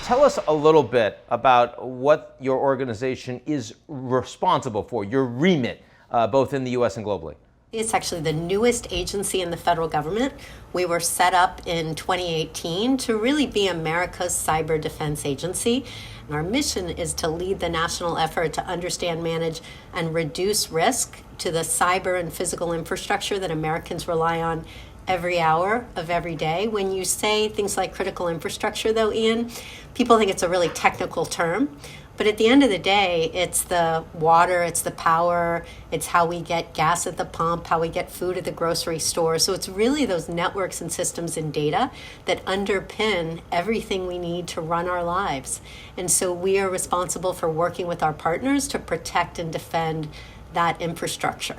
tell us a little bit about what your organization is responsible for, your remit, both in the U.S. and globally. It's actually the newest agency in the federal government. We were set up in 2018 to really be America's cyber defense agency. And our mission is to lead the national effort to understand, manage, and reduce risk to the cyber and physical infrastructure that Americans rely on every hour of every day. When you say things like critical infrastructure, though, Ian, people think it's a really technical term. But at the end of the day, it's the water, it's the power, it's how we get gas at the pump, how we get food at the grocery store. So it's really those networks and systems and data that underpin everything we need to run our lives. And so we are responsible for working with our partners to protect and defend that infrastructure.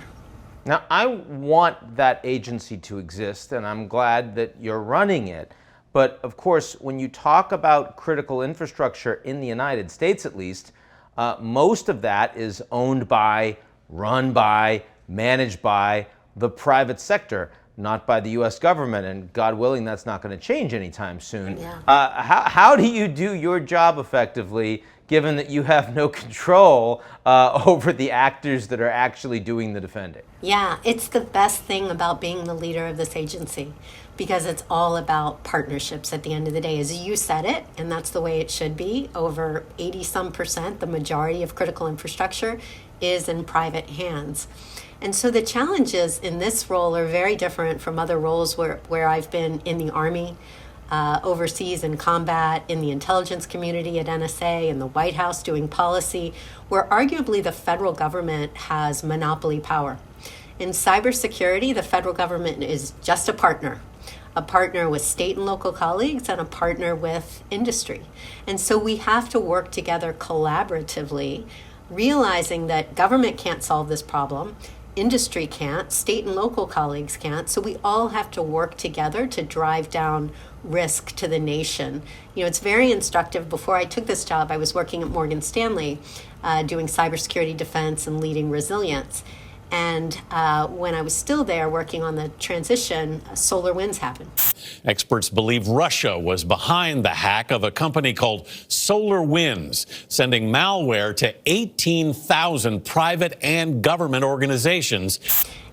Now, I want that agency to exist, and I'm glad that you're running it. But of course, when you talk about critical infrastructure in the United States, at least, most of that is owned by, run by, managed by the private sector, not by the U.S. government. And God willing, that's not going to change anytime soon. Yeah. How do you do your job effectively, given that you have no control over the actors that are actually doing the defending? Yeah, it's the best thing about being the leader of this agency, because it's all about partnerships at the end of the day. As you said it, and that's the way it should be, over 80-some%, the majority of critical infrastructure is in private hands. And so the challenges in this role are very different from other roles where I've been in the Army, overseas in combat, in the intelligence community at NSA, in the White House doing policy, where arguably the federal government has monopoly power. In cybersecurity, the federal government is just a partner with state and local colleagues and a partner with industry. And so we have to work together collaboratively, realizing that government can't solve this problem, industry can't, state and local colleagues can't, so we all have to work together to drive down risk to the nation. You know, it's very instructive. Before I took this job, I was working at Morgan Stanley doing cybersecurity defense and leading resilience. And when I was still there working on the transition, solar winds happened. Experts believe Russia was behind the hack of a company called SolarWinds, sending malware to 18,000 private and government organizations.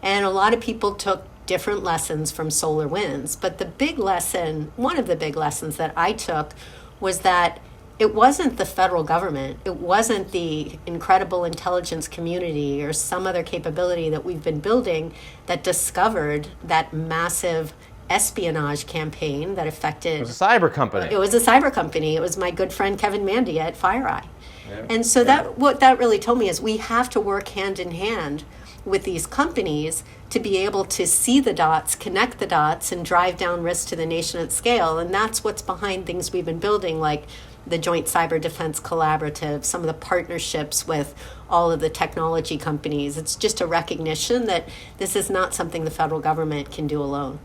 And a lot of people took different lessons from SolarWinds. But the big lesson, one of the big lessons that I took was that it wasn't the federal government, it wasn't the incredible intelligence community or some other capability that we've been building that discovered that massive espionage campaign that affected... It was a cyber company. It was a cyber company. It was my good friend Kevin Mandia at FireEye. Yeah. And so what that really told me is we have to work hand in hand with these companies to be able to see the dots, connect the dots, and drive down risk to the nation at scale. And that's what's behind things we've been building, like the Joint Cyber Defense Collaborative, some of the partnerships with all of the technology companies. It's just a recognition that this is not something the federal government can do alone.